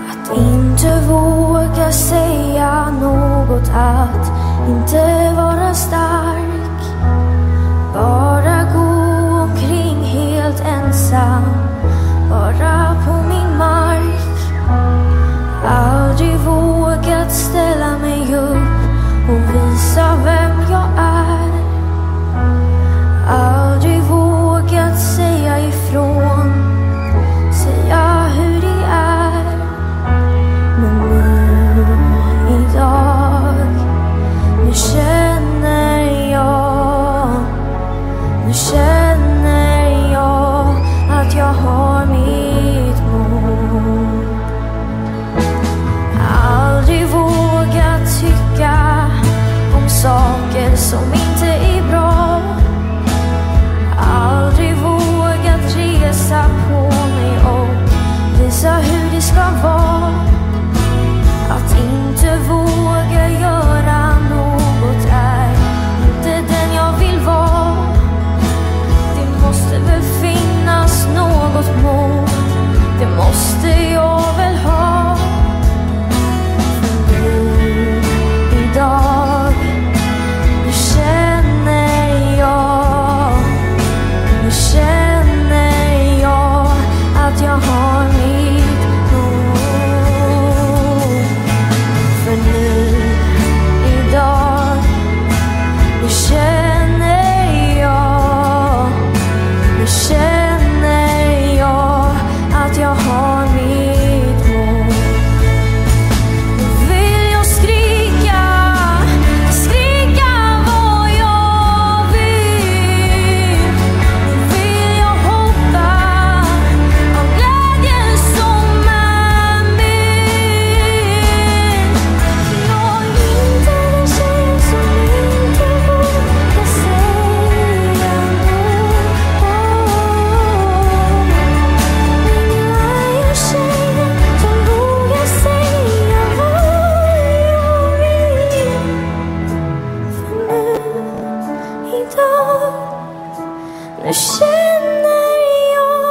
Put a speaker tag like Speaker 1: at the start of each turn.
Speaker 1: Att inte våga säga något, att inte vara stark, bara gå omkring helt ensam, bara på min mark. Aldrig vågat ställa mig upp och visa vem jag är. Aldrig vågat säga ifrån, säga hur det är. Men nu, idag, nu känner jag att jag har mitt mod. Aldrig vågat tycka om saker som inte är bra. Aldrig vågat resa på mig och visa hur det ska vara. Att inte våga göra något är inte den jag vill vara. Det måste väl finnas något mål, det måste jag väl ha. För nu, idag, nu känner jag att jag har mitt mod. För nu, idag, nu känner jag att jag har mitt mod. Nu vill jag skrika vad jag vill. Nu vill jag hoppa av glädjen som är min. Jag är inte den tjejen som inte vågar säga något. Men jag är ju tjejen som vågar säga vad jag vill. För nu, idag, nu känner jag